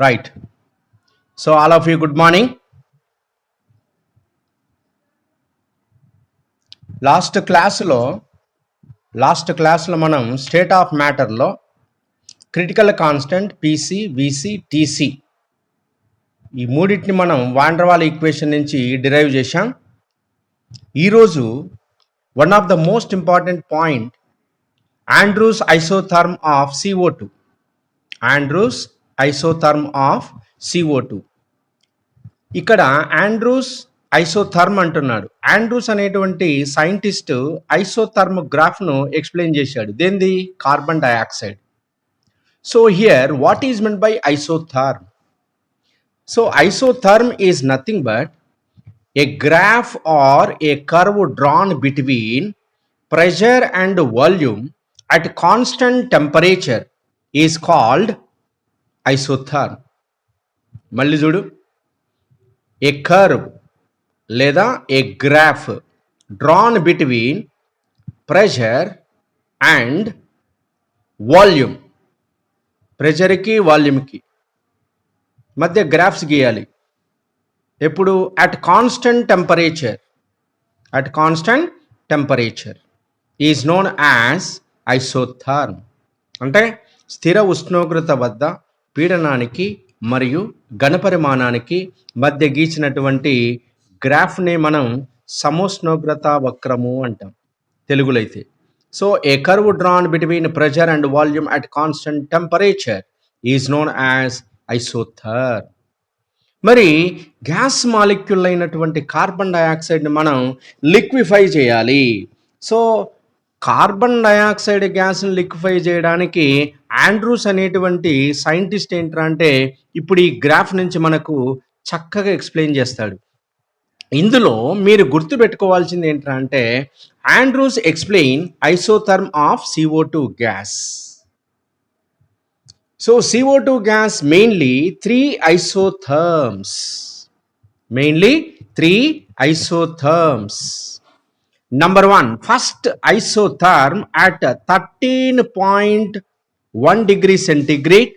Right. So all of you, good morning. Last క్లాస్లో మనం state of మ్యాటర్లో critical constant PC, VC, TC ఈ మూడింటిని మనం వాన్ డెర్ వాల్ ఈక్వేషన్ నుంచి డిరైవ్ చేశాం. ఈరోజు one of the most important point Andrews isotherm of CO2. Andrews isotherm of CO2. ఇక్కడ ఆండ్రూస్ ఐసోథర్మ్ అంటున్నాడు. ఆండ్రూస్ అనేటువంటి సైంటిస్ట్ ఐసోథర్మ్ గ్రాఫ్ను ఎక్స్ప్లెయిన్ చేశాడు. దేంది? Carbon dioxide. So here what is meant by isotherm? So isotherm is nothing but a graph or a curve drawn between pressure and volume at constant temperature is called isotherm. మళ్ళీ చూడు, a curve లేదా a graph drawn between pressure and volume, ప్రెషర్కి వాల్యూమ్కి మధ్య graphs గీయాలి. ఎప్పుడు? At constant temperature is known as isotherm. అంటే స్థిర ఉష్ణోగ్రత వద్ద పీడనానికి మరియు ఘనపరిమాణానికి మధ్య గీచినటువంటి గ్రాఫ్ని మనం సమోష్ణోగ్రత వక్రము అంటాం తెలుగులో అయితే. So a curve drawn between pressure and volume at constant temperature is known as isotherm. మరి గ్యాస్ మాలిక్యూల్ అయినటువంటి కార్బన్ డయాక్సైడ్ని మనం లిక్విఫై చేయాలి. సో కార్బన్ డయాక్సైడ్ గ్యాస్ని లిక్విఫై చేయడానికి ఆండ్రూస్ అనేటువంటి సైంటిస్ట్ ఏంటంటే ఇప్పుడు ఈ గ్రాఫ్ నుంచి మనకు చక్కగా ఎక్స్ప్లెయిన్ చేస్తాడు. ఇందులో మీరు గుర్తుపెట్టుకోవాల్సింది ఏంటంటే Andrews explain isotherm of CO2 gas. So CO2 gas mainly three isotherms. Number one, first isotherm at 13.1 degree centigrade.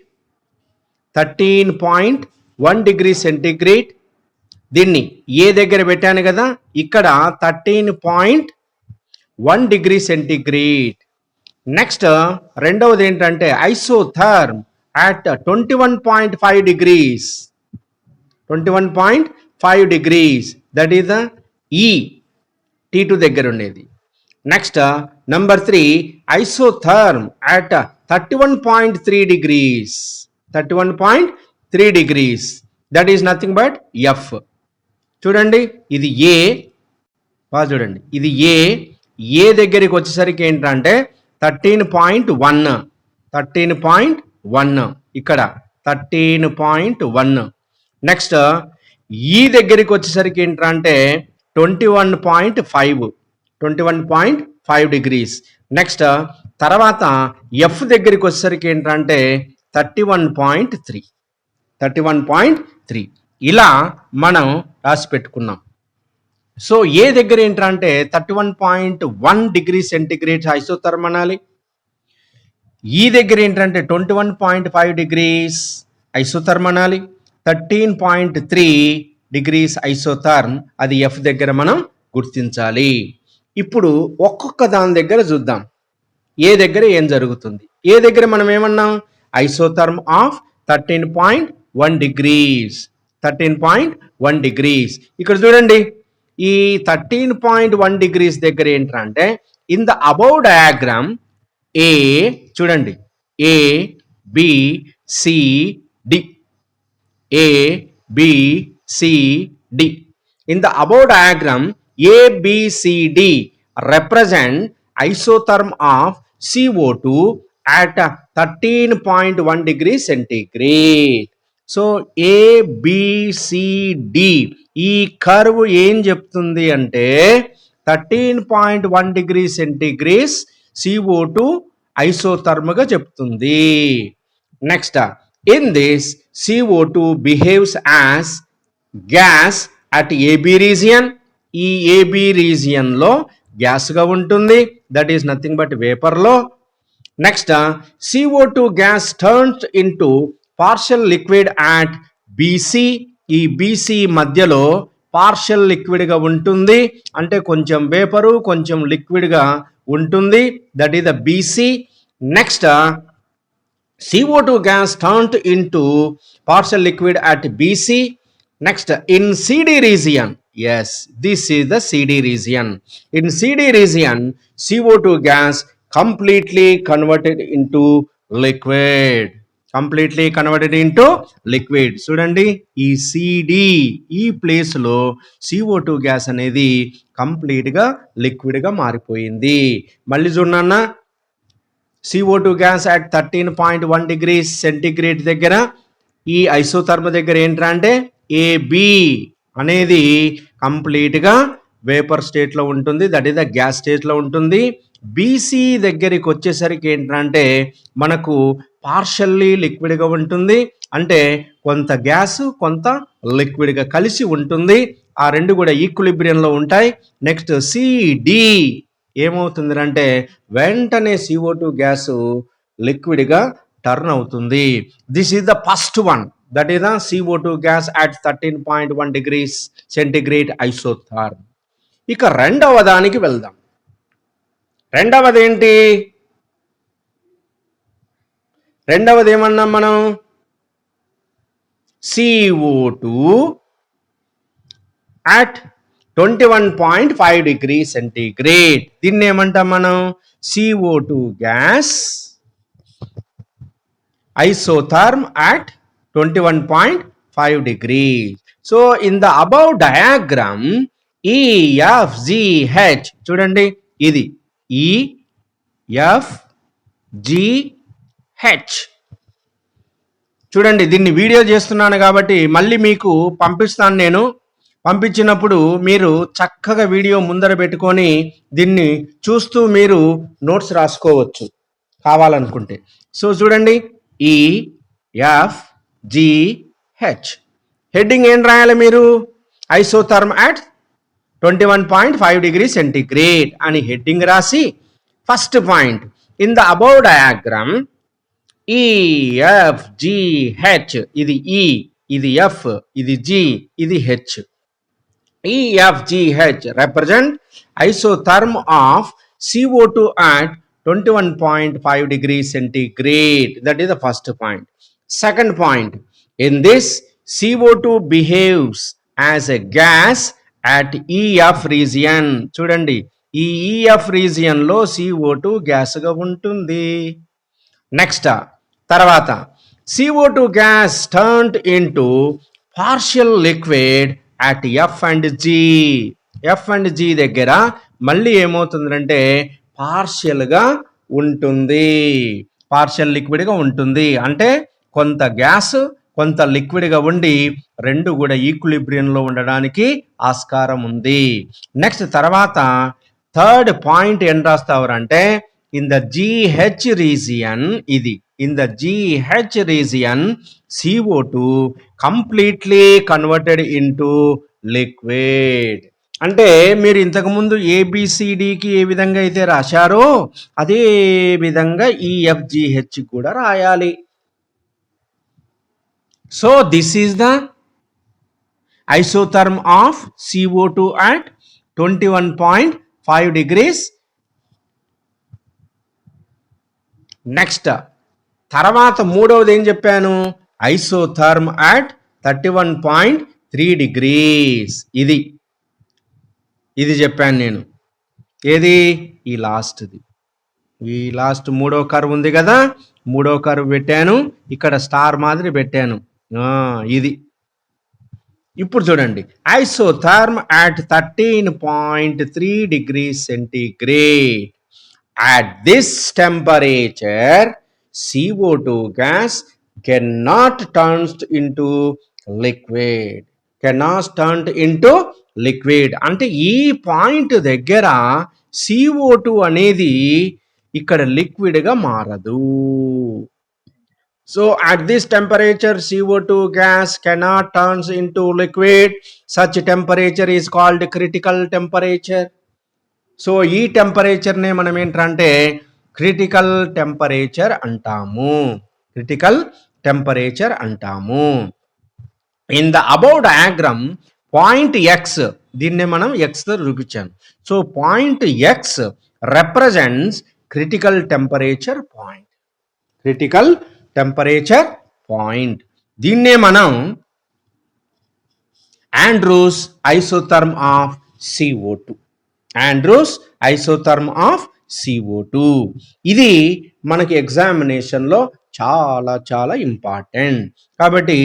13.1 degree centigrade. దీన్ని ఏ దగ్గర పెట్టాను కదా, ఇక్కడ 13.1 degree centigrade. నెక్స్ట్ రెండవది ఏంటంటే ఐసోథర్మ్ at 21.5 degrees. 21.5 degrees, that is the E, T2 దగ్గర ఉండేది. Next number 3 ఐసోథర్మ్ at 31.3 degrees. 31.3 degrees, that is nothing but F. చూడండి, ఇది ఏ, చూడండి ఇది ఏ దగ్గరికి వచ్చేసరికి ఏంటంటే 13.1 ఇక్కడ 13.1. నెక్స్ట్ ఈ దగ్గరికి వచ్చేసరికి ఏంటంటే 21.5 డిగ్రీస్. నెక్స్ట్ తర్వాత ఎఫ్ దగ్గరికి వచ్చేసరికి ఏంటంటే 31.3. ఇలా మనం రాసి పెట్టుకున్నాం. సో ఏ దగ్గర ఏంటంటే 31.1 డిగ్రీ సెంటిగ్రేడ్ ఐసోథర్మ్ అనాలి. ఈ దగ్గర ఏంటంటే 21.5 డిగ్రీస్ ఐసోథర్మ్ అనాలి. 13.3 డిగ్రీస్ ఐసోథర్మ్, అది ఎఫ్ దగ్గర మనం గుర్తించాలి. ఇప్పుడు ఒక్కొక్క దాని దగ్గర చూద్దాం ఏ దగ్గర ఏం జరుగుతుంది. ఏ దగ్గర మనం ఏమన్నాం? ఐసోథర్మ్ ఆఫ్ 13.1 డిగ్రీస్. 13.1 డిగ్రీస్ ఇక్కడ చూడండి, ఈ 13.1 డిగ్రీస్ దగ్గర ఏంటంటే ఇన్ ద అబౌవ్ డయాగ్రామ్ ఏ, చూడండి A B C D, A B C D. In the above diagram, A B C D represent isotherm of CO2 at 13.1 degree centigrade. So A B C D ఈ curve ఏం చెప్తుంది అంటే 13.1 degree centigrades CO2 ఐసోథర్మ్గా చెప్తుంది. Next, in this CO2 behaves as gas at AB region. ఈ AB రీజియన్లో గ్యాస్గా ఉంటుంది, దట్ ఈస్ నథింగ్ బట్ వేపర్లో. Next CO2 gas turns into partial liquid at BC. ఈ బీసీ మధ్యలో పార్షియల్ లిక్విడ్గా ఉంటుంది, అంటే కొంచెం వేపరు కొంచెం లిక్విడ్గా ఉంటుంది. That is the BC. Next CO2 gas turned into partial liquid at BC. Next, in CD region, yes, this is the CD region. In CD region, CO2 gas completely converted into liquid. Completely converted into liquid. చూడండి, ఈ CD ఈ ప్లేస్లో CO2 gas అనేది కంప్లీట్గా లిక్విడ్గా మారిపోయింది. మళ్ళీ చూడన్నా, CO2 gas at 13.1 degrees centigrade దగ్గర ఈ ఐసోథర్మ్ దగ్గర ఏంట్రా అంటే AB అనేది కంప్లీట్గా వేపర్ స్టేట్లో ఉంటుంది, దట్ ఈస్ ద గ్యాస్ స్టేట్లో ఉంటుంది. బీసీ దగ్గరికి వచ్చేసరికి ఏంటంటే మనకు పార్షల్లీ లిక్విడ్గా ఉంటుంది, అంటే కొంత గ్యాస్ కొంత లిక్విడ్గా కలిసి ఉంటుంది. ఆ రెండు కూడా ఈక్విలిబ్రియంలో ఉంటాయి. నెక్స్ట్ CD ఏమవుతుంది అంటే వెంటనే CO2 గ్యాస్ లిక్విడ్గా టర్న్ అవుతుంది. This is the first one, that is the CO2 gas at 13.1 degrees centigrade isotherm. ఇక రెండవ దానికి వెళ్దాం. రెండవది ఏంటి? రెండవది ఏమన్నాం మనం? CO2 at 21.5 degrees centigrade. దీన్ని ఏమంటాం మనం? CO2 gas isotherm at 21.5 degrees. So in the above diagram, EFGH చూడండి, ఇది EFGH చూడండి. దీన్ని వీడియో చేస్తున్నాను కాబట్టి మళ్ళీ మీకు పంపిస్తాను. నేను పంపించినప్పుడు మీరు చక్కగా వీడియో ముందర పెట్టుకొని దీన్ని చూస్తూ మీరు నోట్స్ రాసుకోవచ్చు కావాలనుకుంటే. సో చూడండి, EFGH హెడ్డింగ్ ఏం రాయాలి మీరు? ఐసోథర్మ్ అట్ 21.5 degrees సెంటిగ్రేడ్ అని హెడ్డింగ్ రాసి first point, in the above diagram EFGH, ఇది E, ఇది F, ఇది G, ఇది H. EFGH represent isotherm of CO2 at 21.5 degrees centigrade. That is the first point. Second point, in this CO2 behaves as a gas at EF region. చూడండి, ఈ EF region లో CO2 gas గా ఉంటుంది. Next తర్వాత CO2 gas turned into partial liquid at F and G. F and G దగ్గర మళ్ళీ ఏమవుతుందంటే పార్షియల్గా ఉంటుంది, పార్షియల్ లిక్విడ్గా ఉంటుంది, అంటే కొంత గ్యాస్ కొంత లిక్విడ్గా ఉండి రెండు కూడా ఈక్విలిబ్రియంలో ఉండడానికి ఆస్కారం ఉంది. నెక్స్ట్ తర్వాత థర్డ్ పాయింట్ ఏం రాస్తావారంటే, ఇన్ ద GH రీజియన్, ఇది in the GH region CO2 completely converted into liquid. అంటే మీరు ఇంతకుముందు ABCDకి ఏ విధంగా అయితే రాశారో అదే విధంగా EFGH కూడా రాయాలి. So this is the isotherm of CO2 at 21.5 degrees. Next తర్వాత మూడవది ఏం చెప్పాను? Isotherm at 31.3 degrees. ఇది చెప్పాను నేను. ఏది? ఈ లాస్ట్ది. ఈ లాస్ట్ మూడో కర్వ్ ఉంది కదా, మూడో కర్వ్ పెట్టాను, ఇక్కడ స్టార్ మాదిరి పెట్టాను. ఇది ఇప్పుడు చూడండి, ఐసోథర్మ్ at 13.3 degrees centigrade. At this temperature, CO2 gas cannot turn into liquid. అంటే ఈ పాయింట్ దగ్గర CO2 అనేది ఇక్కడ లిక్విడ్గా మారదు. So at this temperature, CO2 gas cannot turn into liquid. Such temperature is called critical temperature. సో ఈ టెంపరేచర్నే మనం ఏంటంటే క్రిటికల్ టెంపరేచర్ అంటాము. క్రిటికల్ టెంపరేచర్ అంటాము. In the above diagram point X, దీన్నే మనం ఎక్స్తో చూపించాను. So point X represents critical temperature point. Critical temperature point, దీన్నే మనం Andrews isotherm of CO2. Andrews isotherm of CO2 ఇది మనకి ఎగ్జామినేషన్లో చాలా చాలా ఇంపార్టెంట్. కాబట్టి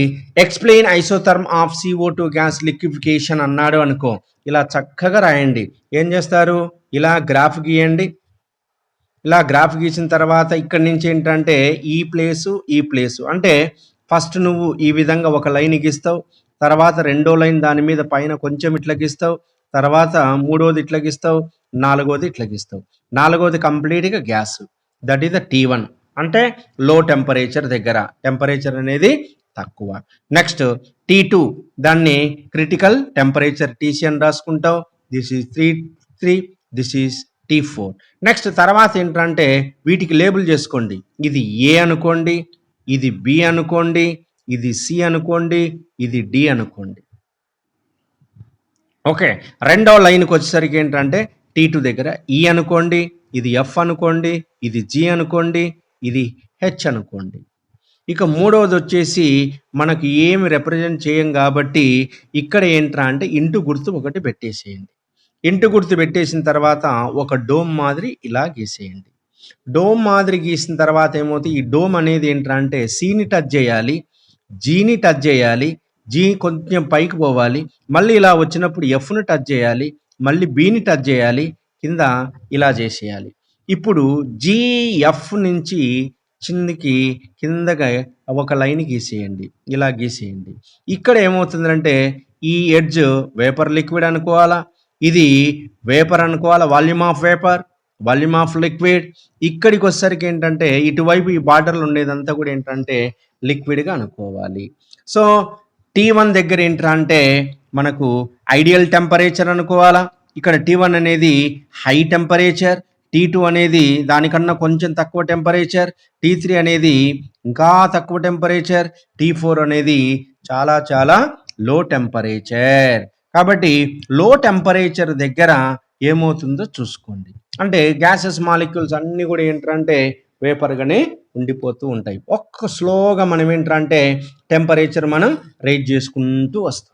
explain isotherm of CO2 gas liquefaction అన్నాడు అనుకో, ఇలా చక్కగా రాయండి. ఏం చేస్తారు, ఇలా గ్రాఫ్ గీయండి. ఇలా గ్రాఫ్ గీసిన తర్వాత ఇక్కడి నుంచి ఏంటంటే ఈ ప్లేసు అంటే ఫస్ట్ నువ్వు ఈ విధంగా ఒక లైన్ గీస్తావు, తర్వాత రెండో లైన్ దాని మీద పైన కొంచెం ఇట్లా గీస్తావు, తర్వాత మూడోది ఇట్లా గీస్తావు, నాలుగోది ఇట్లా గీస్తావు. నాలుగోది కంప్లీట్గా gas, that is the T1 అంటే లో టెంపరేచర్ దగ్గర, టెంపరేచర్ అనేది తక్కువ. నెక్స్ట్ T2 దాన్ని క్రిటికల్ టెంపరేచర్ TC అని రాసుకుంటావు. This is 3, this is T4. Next తర్వాత ఏంటంటే వీటికి లేబుల్ చేసుకోండి. ఇది A అనుకోండి, ఇది B అనుకోండి, ఇది C అనుకోండి, ఇది D అనుకోండి. ఓకే, రెండవ లైన్కి వచ్చేసరికి ఏంటంటే T2 దగ్గర E అనుకోండి, ఇది F అనుకోండి, ఇది G అనుకోండి, ఇది H అనుకోండి. ఇక మూడవది వచ్చేసి మనకు ఏమి రిప్రజెంట్ చేయం కాబట్టి ఇక్కడ ఏంట్రా అంటే ఇంటూ గుర్తు ఒకటి పెట్టేసేయండి. ఇంటూ గుర్తు పెట్టేసిన తర్వాత ఒక డోమ్ మాదిరి ఇలా గీసేయండి. డోమ్ మాదిరి గీసిన తర్వాత ఏమవుతుంది, ఈ డోమ్ అనేది ఏంట్రా అంటే సిని టచ్ చేయాలి, జీని టచ్ చేయాలి, జీ కొంచెం పైకి పోవాలి, మళ్ళీ ఇలా వచ్చినప్పుడు ఎఫ్ను టచ్ చేయాలి, మళ్ళీ బీని టచ్ చేయాలి, కింద ఇలా చేసేయాలి. ఇప్పుడు GF నుంచి కిందగా ఒక లైన్ గీసేయండి, ఇలా గీసేయండి. ఇక్కడ ఏమవుతుందంటే ఈ ఎడ్జ్ వేపర్ లిక్విడ్ అనుకోవాలా, ఇది వేపర్ అనుకోవాలా, volume of vapour, volume of liquid. ఇక్కడికి వచ్చేసరికి ఏంటంటే ఇటువైపు ఈ బార్డర్లు ఉండేదంతా కూడా ఏంటంటే లిక్విడ్గా అనుకోవాలి. సో T1 దగ్గర ఏంటంటే మనకు ఐడియల్ టెంపరేచర్ అనుకోవాలా. ఇక్కడ T1 అనేది హై టెంపరేచర్, T2 అనేది దానికన్నా కొంచెం తక్కువ టెంపరేచర్, T3 అనేది ఇంకా తక్కువ టెంపరేచర్, T4 అనేది చాలా చాలా లో టెంపరేచర్. కాబట్టి లో టెంపరేచర్ దగ్గర ఏమవుతుందో చూసుకోండి. అంటే గ్యాసెస్ మాలిక్యూల్స్ అన్నీ కూడా ఏంటంటే వేపర్గానే ఉండిపోతూ ఉంటాయి. ఒక్క స్లోగా మనం ఏంటంటే టెంపరేచర్ మనం రైజ్ చేసుకుంటూ వస్తాం.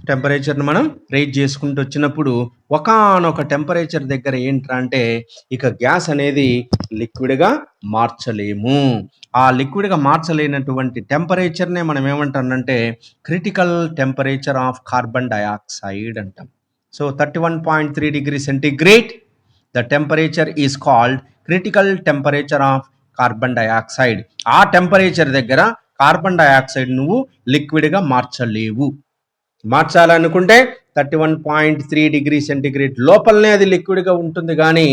టెంపరేచర్ని మనం రైజ్ చేసుకుంటూ వచ్చినప్పుడు ఒకానొక టెంపరేచర్ దగ్గర ఏంటంటే ఇక గ్యాస్ అనేది లిక్విడ్గా మార్చలేము. ఆ లిక్విడ్గా మార్చలేనటువంటి టెంపరేచర్నే మనం ఏమంటామంటే critical temperature of carbon dioxide అంటాం. So 31.3 degrees centigrade, the temperature is called critical temperature of carbon dioxide. ఆ టెంపరేచర్ దగ్గర కార్బన్ డయాక్సైడ్ నువ్వు లిక్విడ్గా మార్చలేవు. మార్చాలనుకుంటే 31.3 degrees centigrade లోపలనే అది లిక్విడ్గా ఉంటుంది కానీ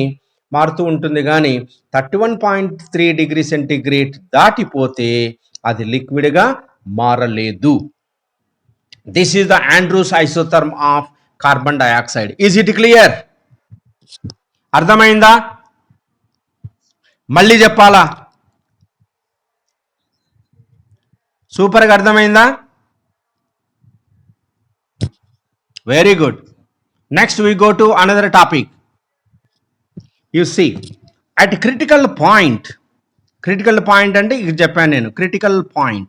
మారుతూ ఉంటుంది, కానీ 31.3 degrees centigrade దాటిపోతే అది లిక్విడ్గా మారలేదు. This is the Andrews isotherm of carbon dioxide. Is it clear? అర్థమైందా? మళ్ళీ చెప్పాలా? సూపర్గా అర్థమైందా? Very good. Next we go to another topic. You see, at critical point అంటే ఇది చెప్పాను నేను, critical point.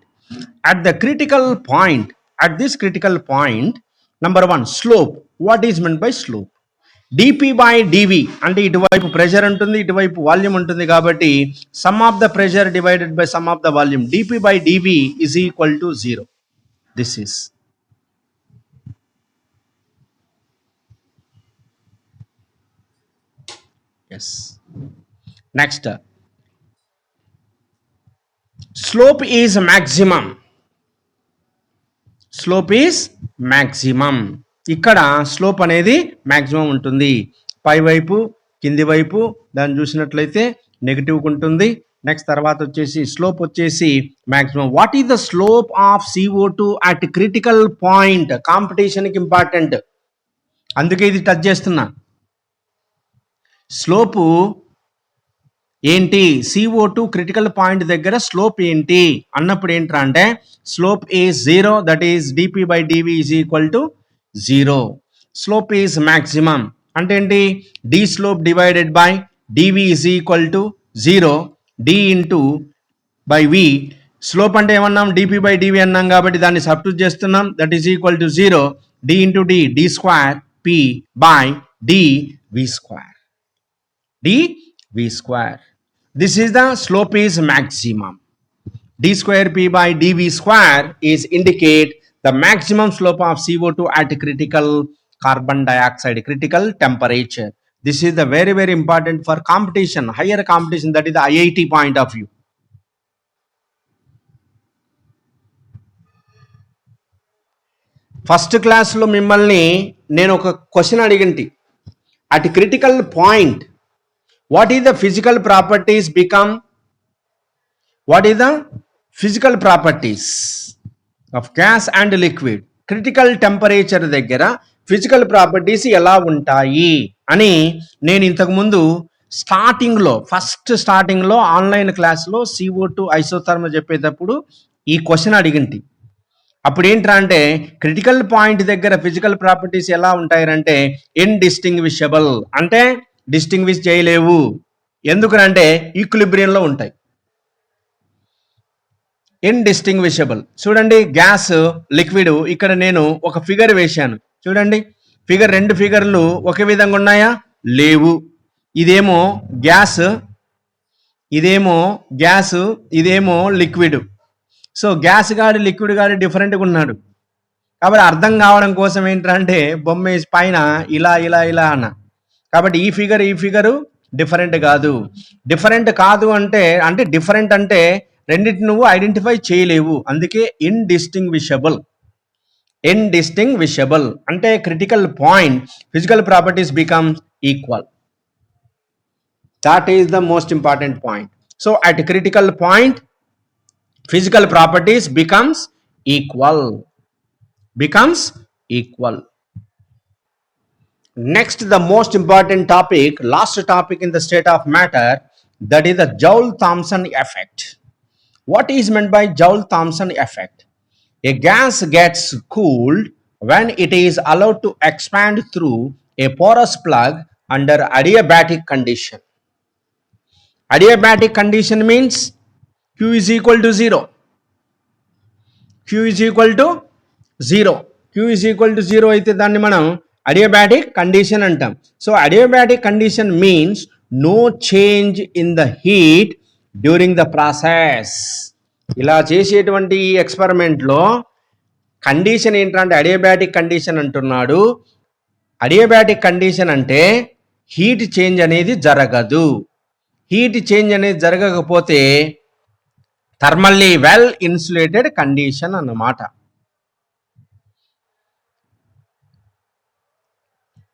At the critical point, at this critical point, number 1, slope. What is meant by slope? dP/dV అంటే ఇటువైపు pressure ఉంటుంది, ఇటువైపు volume ఉంటుంది కాబట్టి some of the pressure divided by some of the volume, dP/dV is equal to 0. This is yes. Next, slope is maximum. Slope is maximum. ఇక్కడ slope అనేది maximum ఉంటుంది. పై వైపు కింది వైపు దాన్ని చూసినట్లయితే నెగిటివ్ ఉంటుంది. నెక్స్ట్ తర్వాత వచ్చేసి స్లోప్ వచ్చేసి maximum. What is the slope of CO2 at critical point? కాంపిటీషన్కి ఇంపార్టెంట్, అందుకే ఇది టచ్ చేస్తున్నా. స్లోపు ఏంటి CO2 క్రిటికల్ పాయింట్ దగ్గర స్లోప్ ఏంటి అన్నప్పుడు ఏంట్రా అంటే slope is 0, that is dp/dv is equal to 0. Slope is maximum అంటే ఏంటి d slope divided by dv is equal to 0, d into by v. Slope అంటే ఏమన్నాం dp/dv అన్నాం కాబట్టి దాన్ని సబ్స్టిట్యూట్ చేస్తున్నాం, that is equal to 0, d into d square p by dv square, dv square. This is the slope is maximum. D square p by dv square is indicate the maximum slope of CO2 at critical carbon dioxide, critical temperature. This is the very, very important for competition, higher competition, that is the IIT point of view. First క్లాస్లో మిమ్మల్ని నేను ఒక question అడిగింటి, at critical point what is the physical properties become, what is the physical properties of gas and liquid, critical temperature దగ్గర physical properties ఎలా ఉంటాయి అని నేను ఇంతకుముందు ఫస్ట్ స్టార్టింగ్లో ఆన్లైన్ క్లాస్లో CO2 ఐసోథర్మల్ చెప్పేటప్పుడు ఈ క్వశ్చన్ అడిగింటి. అప్పుడు ఏంట్రా అంటే క్రిటికల్ పాయింట్ దగ్గర ఫిజికల్ ప్రాపర్టీస్ ఎలా ఉంటాయంటే ఇండిస్టింగ్విషబుల్, అంటే డిస్టింగ్విష్ చేయలేవు, ఎందుకంటే ఈక్విలిబ్రియంలో ఉంటాయి. ఇండిస్టింగ్విషబుల్. చూడండి గ్యాస్ లిక్విడ్, ఇక్కడ నేను ఒక ఫిగర్ వేశాను చూడండి, ఫిగర్ 2 ఫిగర్లు ఒకే విధంగా ఉన్నాయా? లేవు. ఇదేమో గ్యాస్, ఇదేమో లిక్విడ్. సో గ్యాస్ గాడి లిక్విడ్ గాడి డిఫరెంట్గా ఉన్నాడు కాబట్టి అర్థం కావడం కోసం ఏంటంటే బొమ్మ వేసి పైన ఇలా ఇలా ఇలా అన్న, కాబట్టి ఈ ఫిగరు డిఫరెంట్ కాదు అంటే డిఫరెంట్ అంటే రెండింటిని నువ్వు ఐడెంటిఫై చేయలేవు, అందుకే ఇండిస్టింగ్విషబుల్ అంటే critical point physical properties becomes equal, that is the most important point. So at critical point physical properties becomes equal. Next, the most important topic, last topic in the state of matter, that is the Joule-Thomson effect. What is meant by Joule-Thomson effect? A gas gets cooled when it is allowed to expand through a porous plug under adiabatic condition. Adiabatic condition means Q is equal to 0. Q is equal to 0 అయితే దాన్ని మనం adiabatic condition అంటాం. So adiabatic condition means no change in the heat during the process. ఇలా చేసేటువంటి ఈ ఎక్స్పెరిమెంట్లో condition ఏంటంటే adiabatic condition అంటున్నాడు. అడియాబాటిక్ కండిషన్ అంటే హీట్ చేంజ్ అనేది జరగదు. హీట్ చేంజ్ అనేది జరగకపోతే థర్మల్లీ వెల్ ఇన్సులేటెడ్ కండిషన్ అన్నమాట.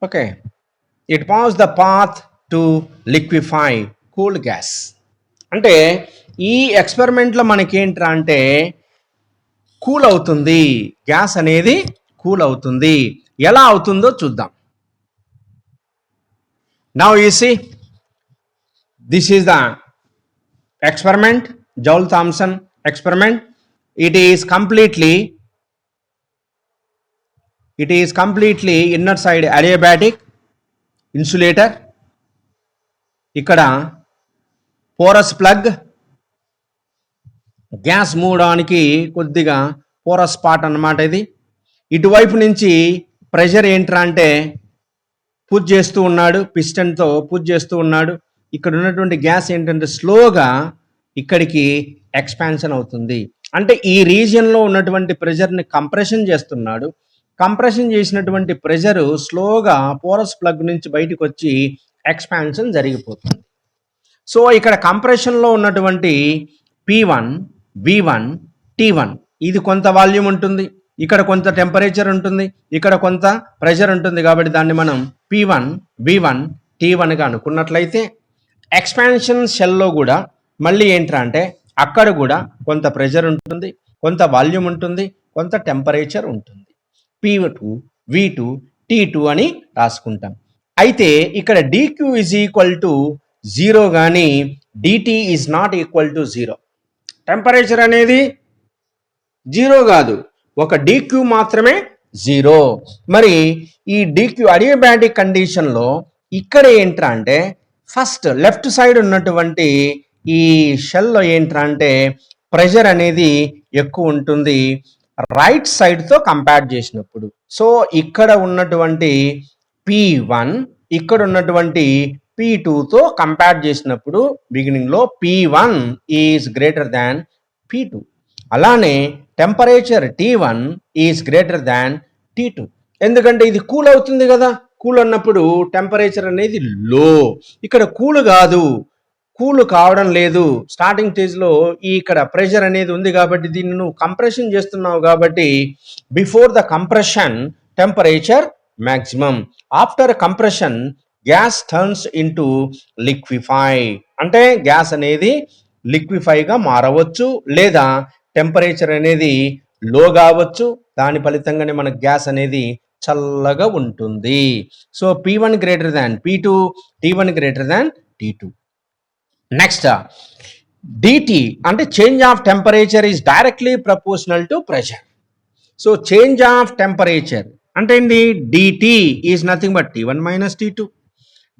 Okay, it pass the path to liquefy cool gas. అంటే ఈ ఎక్స్పెరిమెంట్లో మనకేంట్రా అంటే కూల్ అవుతుంది, గ్యాస్ అనేది కూల్ అవుతుంది. ఎలా అవుతుందో చూద్దాం. Now you see this is the experiment, Joule-Thomson experiment. It is completely inner side adiabatic insulator. ఇక్కడ పోరస్ ప్లగ్, గ్యాస్ మూవడానికి కొద్దిగా పోరస్ స్పాట్ అన్నమాట ఇది. ఇటువైపు నుంచి ప్రెషర్ ఏంట్రా అంటే పుష్ చేస్తూ ఉన్నాడు, పిస్టన్తో పుష్ చేస్తూ ఉన్నాడు. ఇక్కడ ఉన్నటువంటి గ్యాస్ ఏంటంటే స్లోగా ఇక్కడికి ఎక్స్పాన్షన్ అవుతుంది. అంటే ఈ రీజియన్లో ఉన్నటువంటి ప్రెషర్ని కంప్రెషన్ చేస్తున్నాడు. కంప్రెషన్ చేసినటువంటి ప్రెషరు స్లోగా పోరస్ ప్లగ్ నుంచి బయటకు వచ్చి ఎక్స్పాన్షన్ జరిగిపోతుంది. సో ఇక్కడ కంప్రెషన్లో ఉన్నటువంటి P1, V1, T1 ఇది కొంత వాల్యూమ్ ఉంటుంది, ఇక్కడ కొంత టెంపరేచర్ ఉంటుంది, ఇక్కడ కొంత ప్రెషర్ ఉంటుంది. కాబట్టి దాన్ని మనం P1, V1, T1గా అనుకున్నట్లయితే ఎక్స్పాన్షన్ షెల్లో కూడా మళ్ళీ ఏంట్రా అంటే అక్కడ కూడా కొంత ప్రెషర్ ఉంటుంది, కొంత వాల్యూమ్ ఉంటుంది, కొంత టెంపరేచర్ ఉంటుంది. P2, V2, T2 అని రాసుకుంటాం. అయితే ఇక్కడ dq is equal to zero కానీ dT is not equal to zero. Temperature అనేది జీరో కాదు, ఒక డిక్యూ మాత్రమే జీరో. మరి ఈ డిక్యూ అడియాబాటిక్ కండిషన్లో ఇక్కడ ఏంట్రా అంటే ఫస్ట్ లెఫ్ట్ సైడ్ ఉన్నటువంటి ఈ షెల్లో ఏంట్రా అంటే ప్రెషర్ అనేది ఎక్కువ ఉంటుంది రైట్ సైడ్తో కంపేర్ చేసినప్పుడు. సో ఇక్కడ ఉన్నటువంటి P1 ఇక్కడ ఉన్నటువంటి P2తో కంపేర్ చేసినప్పుడు బిగినింగ్లో P1 is greater than P2. అలానే temperature T1 is greater than T2. ఎందుకంటే ఇది కూల్ అవుతుంది కదా, కూల్ అన్నప్పుడు టెంపరేచర్ అనేది లో. ఇక్కడ కూల్ కాదు, కూల్ కావడం లేదు. స్టార్టింగ్ స్టేజ్లో ఇక్కడ ప్రెషర్ అనేది ఉంది కాబట్టి దీన్ని నువ్వు కంప్రెషన్ చేస్తున్నావు కాబట్టి before the compression temperature maximum, after compression gas turns into liquefy. అంటే గ్యాస్ అనేది లిక్విఫైగా మారవచ్చు లేదా టెంపరేచర్ అనేది లో కావచ్చు. దాని ఫలితంగానే మన గ్యాస్ అనేది చల్లగా ఉంటుంది. So P1 greater than P2, T1 greater than T2. Next dT అంటే change of temperature is directly proportional to pressure. So change of temperature అంటే ఏంటి, dT is nothing but T1 minus T2,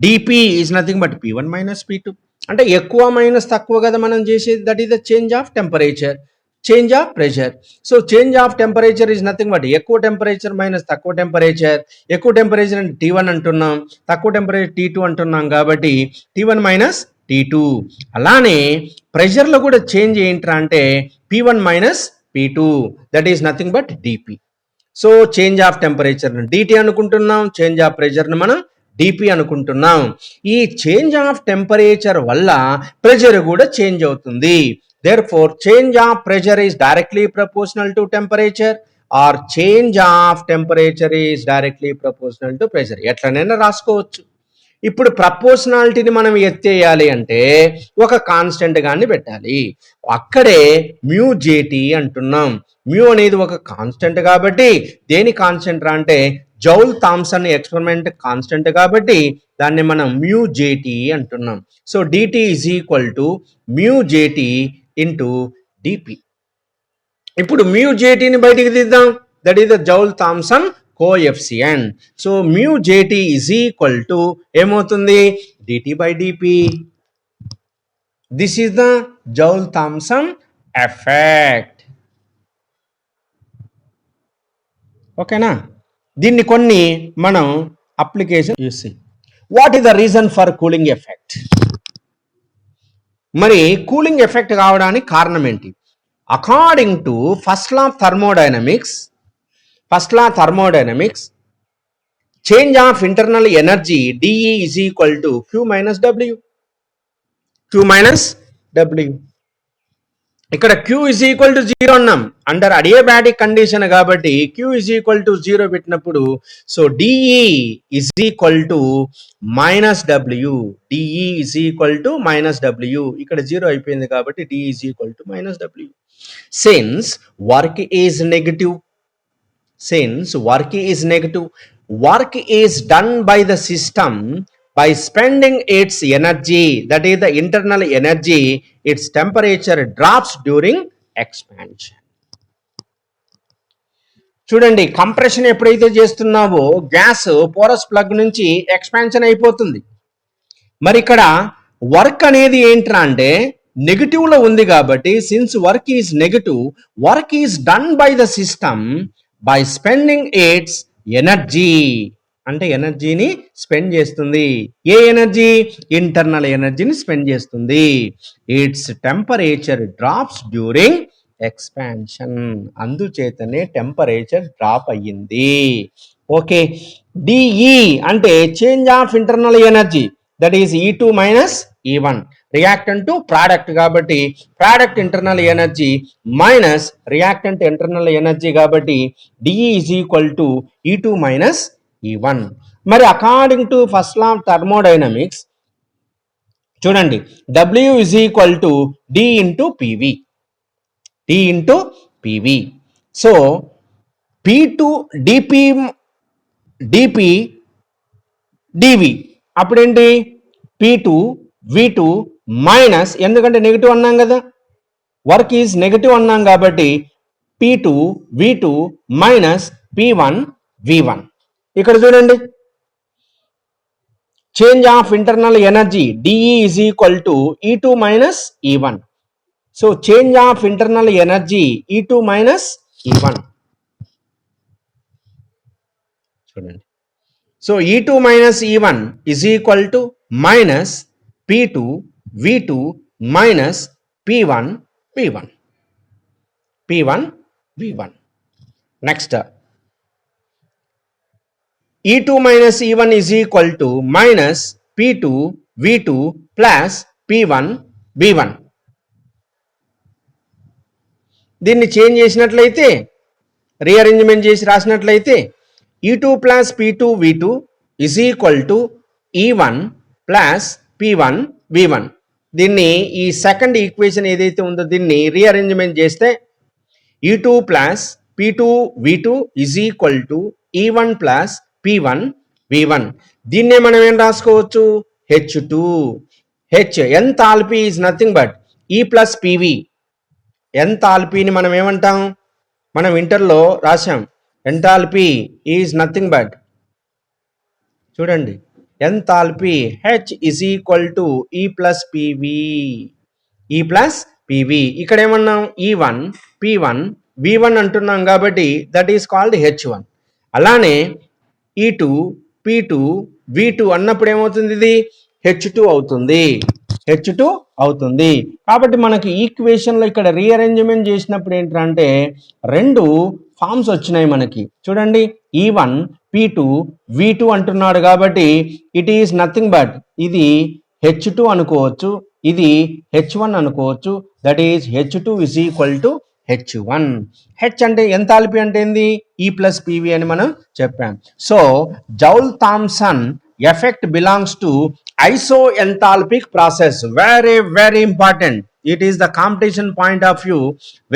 dP is nothing but P1 minus P2. అంటే ఎక్కువ minus తక్కువ కదా మనం చేసేది, that is the change of temperature, change of pressure. So change of temperature is nothing but ఎక్కువ temperature minus తక్కువ temperature. ఎక్కువ temperature అంటే T1 అంటున్నాం, తక్కువ టెంపరేచర్ T2 అంటున్నాం కాబట్టి T1 మైనస్ T2. అలానే ప్రెషర్లో కూడా చేంజ్ ఏంట్రా అంటే P1 minus P2, that is nothing but DP. So change of temperature DT అనుకుంటున్నాం, చేంజ్ ఆఫ్ ప్రెషర్ని మనం డిపి అనుకుంటున్నాం. ఈ చేంజ్ ఆఫ్ టెంపరేచర్ వల్ల ప్రెషర్ కూడా చేంజ్ అవుతుంది. Therefore, change of pressure is directly proportional to temperature or change of temperature is directly proportional to pressure. ఎట్లనైనా రాసుకోవచ్చు. ఇప్పుడు ప్రపోర్షనాలిటీని మనం ఎత్తేయాలి అంటే ఒక కాన్స్టెంట్ గాని పెట్టాలి. అక్కడే మ్యూ జేటీ అంటున్నాం. మ్యూ అనేది ఒక కాన్స్టెంట్ కాబట్టి దేని కాన్స్టెంట్ రా అంటే జౌల్ థామ్సన్ ఎక్స్పెరిమెంట్ కాన్స్టెంట్ కాబట్టి దాన్ని మనం మ్యూ జేటీ అంటున్నాం. So dT is equal to mu JT into dP. ఇప్పుడు మ్యూ జేటీని బయటికి తీద్దాం, that is the Joule Thomson coefficient. So mu JT is equal to ఏమవుతుంది, dT by dP. This is the Joule Thomson effect. ఓకేనా, దీన్ని కొన్ని మనం application చూసి what is the reason for cooling effect. మరి కూలింగ్ ఎఫెక్ట్ కావడానికి కారణం ఏంటి? According to first law of thermodynamics, change of internal energy dE is equal to Q minus W. ఇక్కడ Q is equal to zero అన్నాం, under adiabatic condition కాబట్టి Q is equal to zero పెట్టినప్పుడు so dE is equal to minus W. DE is equal to minus W. ఇక్కడ zero అయిపోయింది కాబట్టి dE is equal to minus W. Since work is negative, work is done by the system by spending its energy, that is the internal energy, its temperature drops during expansion. చూడండి, compression ఎప్పుడైతే చేస్తున్నావో gas porous plug నుంచి expansion అయిపోతుంది. మరి ఇక్కడ work అనేది ఏంట్రా అంటే నెగటివ్ లో ఉంది కాబట్టి since work is negative, work is done by the system by spending its energy. అంటే ఎనర్జీని స్పెండ్ చేస్తుంది. ఏ ఎనర్జీ? ఇంటర్నల్ ఎనర్జీని స్పెండ్ చేస్తుంది. Its temperature drops during expansion. అందుచేతనే టెంపరేచర్ డ్రాప్ అయ్యింది. ఓకే, డిఈ అంటే change of internal energy, that is E2 minus E1. Reactant to product కాబట్టి product internal energy minus reactant internal energy కాబట్టి dE is equal to E2 minus E1. మరి according to first law of thermodynamics చూడండి, W is equal to d into PV. So P2 dP dV అప్పుడేంటి P2 V2 minus, ఎందుకంటే negative అన్నాం కదా, work is negative అన్నాం కాబట్టి P2 V2 minus P1 V1. ఇక్కడ చూడండి, change of internal energy DE is equal to E2 minus E1. So change of internal energy E2 minus E1 చూడండి. So E2 minus E1 is equal to minus P2 V2 minus P1 V1. P1 V1. Next E2 minus E1 is equal to minus P2 V2 plus P1 V1. దీన్ని change చేసినట్లయితే, rearrangement చేసి రాసినట్లయితే E2 plus P2 V2 is equal to E1 plus P1 V1. దీన్ని ఈ second equation ఏదైతే ఉందో దీన్ని rearrangement చేస్తే E2 plus P2 V2 is equal to E1 plus P1 V1. దీన్నే మనం ఏం రాసుకోవచ్చు, H2. H enthalpy is nothing but E plus PV. ఎంథాల్పీని మనం ఏమంటాం, మనం ఇంటర్లో రాసాం, ఎంథాల్పీ ఈజ్ నథింగ్ బట్, చూడండి, enthalpy H is equal to E plus PV. E plus PV. ఇక్కడ ఏమన్నాం, E1 P1 V1 అంటున్నాం కాబట్టి దట్ ఈస్ కాల్డ్ H1. అలానే E2 P2 V2 అన్నప్పుడు ఏమవుతుంది, ఇది H2 అవుతుంది, H2 అవుతుంది. కాబట్టి మనకి ఈక్వేషన్లో ఇక్కడ రీఅరేంజ్మెంట్ చేసినప్పుడు ఏంటంటే రెండు ఫార్మ్స్ వచ్చినాయి మనకి. చూడండి, E1 P2 V2 అంటున్నాడు కాబట్టి ఇట్ ఈస్ నథింగ్ బట్, ఇది H2 అనుకోవచ్చు, ఇది H1 అనుకోవచ్చు. That is H2 is equal to H1. H అంటే ఎంథాల్పీ అంటే ఏంది, E ప్లస్ PV అని మనం చెప్పాం. So Joule Thomson effect belongs to isoenthalpic process. Very very important. It is the competition point of view.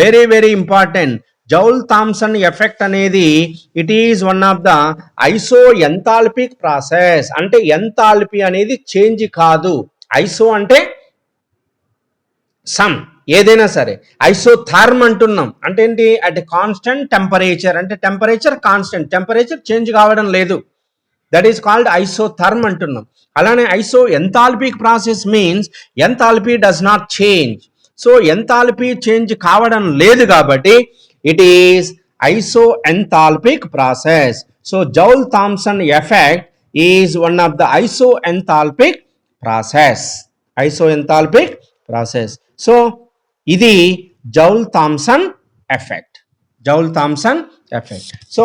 Very very important. Joule Thomson effect అనేది it is one of the isenthalpic process. అంటే enthalpy అనేది change కాదు. Iso అంటే some, ఏదైనా సరే. ఐసోథర్మ్ అంటున్నాం అంటే ఏంటి, అట్ కాన్స్టెంట్ టెంపరేచర్, అంటే టెంపరేచర్ కాన్స్టెంట్, టెంపరేచర్ చేంజ్ కావడం లేదు. దట్ ఈస్ కాల్డ్ ఐసోథర్మ్ అంటున్నాం. అలానే iso enthalpic process means enthalpy does not change. So enthalpy change కావడం లేదు కాబట్టి it is iso enthalpic process. So Joule Thomson effect is one of the iso enthalpic process. Iso enthalpic process. So ఇది Joule Thomson effect. Joule Thomson effect. So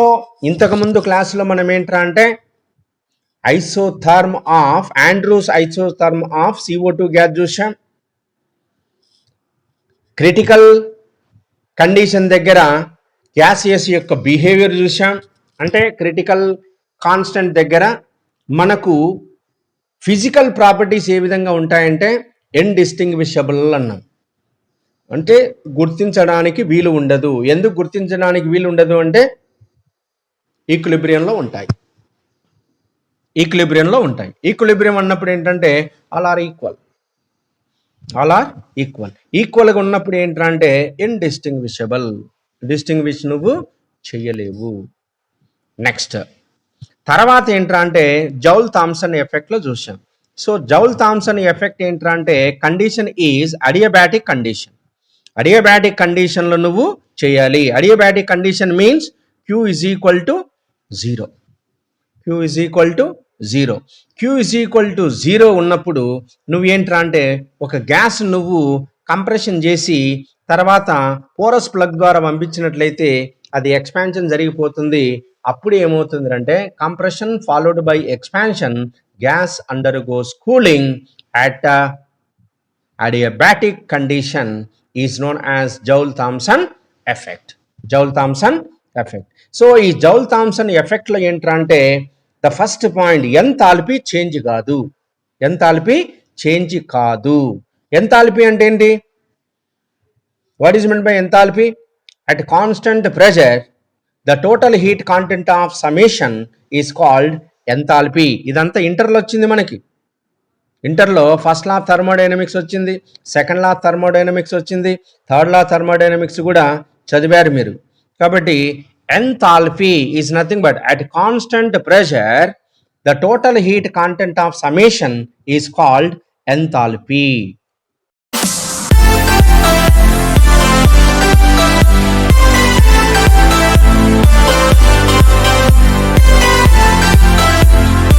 ఇంతకుముందు క్లాసులో మనం ఏంట్రా అంటే isotherm of Andrews isotherm of CO2 gas చూసాం. Critical condition దగ్గర gaseous యొక్క behaviour చూసాం. అంటే క్రిటికల్ కాన్స్టెంట్ దగ్గర మనకు ఫిజికల్ ప్రాపర్టీస్ ఏ విధంగా ఉంటాయంటే ఇండిస్టింగ్విషబుల్ అన్నాం. అంటే గుర్తించడానికి వీలు ఉండదు. ఎందుకు గుర్తించడానికి వీలు ఉండదు అంటే ఈక్విలిబ్రియంలో ఉంటాయి. ఈక్విలిబ్రియంలో ఉంటాయి. ఈక్విలిబ్రియం అన్నప్పుడు ఏంటంటే all are equal. All are equal. ఈక్వల్గా ఉన్నప్పుడు ఏంటంటే ఇండిస్టింగ్విషబుల్. డిస్టింగ్విష్ నువ్వు చెయ్యలేవు. నెక్స్ట్ తర్వాత ఏంటంటే జౌల్ థామ్సన్ ఎఫెక్ట్లో చూసాం. సో జౌల్ థామ్సన్ ఎఫెక్ట్ ఏంటంటే condition is adiabatic condition. Adiabatic కండిషన్లో నువ్వు చేయాలి. Adiabatic condition means Q is equal to 0. Q is equal to 0. Q is equal to 0 ఉన్నప్పుడు నువ్వేంట్రా అంటే ఒక గ్యాస్ నువ్వు కంప్రెషన్ చేసి తర్వాత పోరస్ ప్లగ్ ద్వారా పంపించినట్లయితే అది ఎక్స్పాన్షన్ జరిగిపోతుంది. అప్పుడు ఏమవుతుంది అంటే compression followed by expansion, gas undergoes cooling at adiabatic condition is known as Joule-Thomson effect. Joule-Thomson effect. So ఈ జౌల్ థామ్సన్ ఎఫెక్ట్ లో ఏంటంటే the first point enthalpy change కాదు. ఎంథాల్పీ చేంజ్ కాదు. ఎంథాల్పీ అంటే ఏంటి? What is mean by enthalpy? At constant pressure the total heat content of summation is called enthalpy. ఇదంతా ఇంటర్లో వచ్చింది మనకి. ఇంటర్లో ఫస్ట్ లా ఆఫ్ థర్మోడైనమిక్స్ వచ్చింది, సెకండ్ లా ఆఫ్ థర్మోడైనమిక్స్ వచ్చింది, థర్డ్ లా థర్మోడైనమిక్స్ కూడా చదివారు మీరు. కాబట్టి enthalpy is nothing but at constant pressure the total heat content of summation is called enthalpy.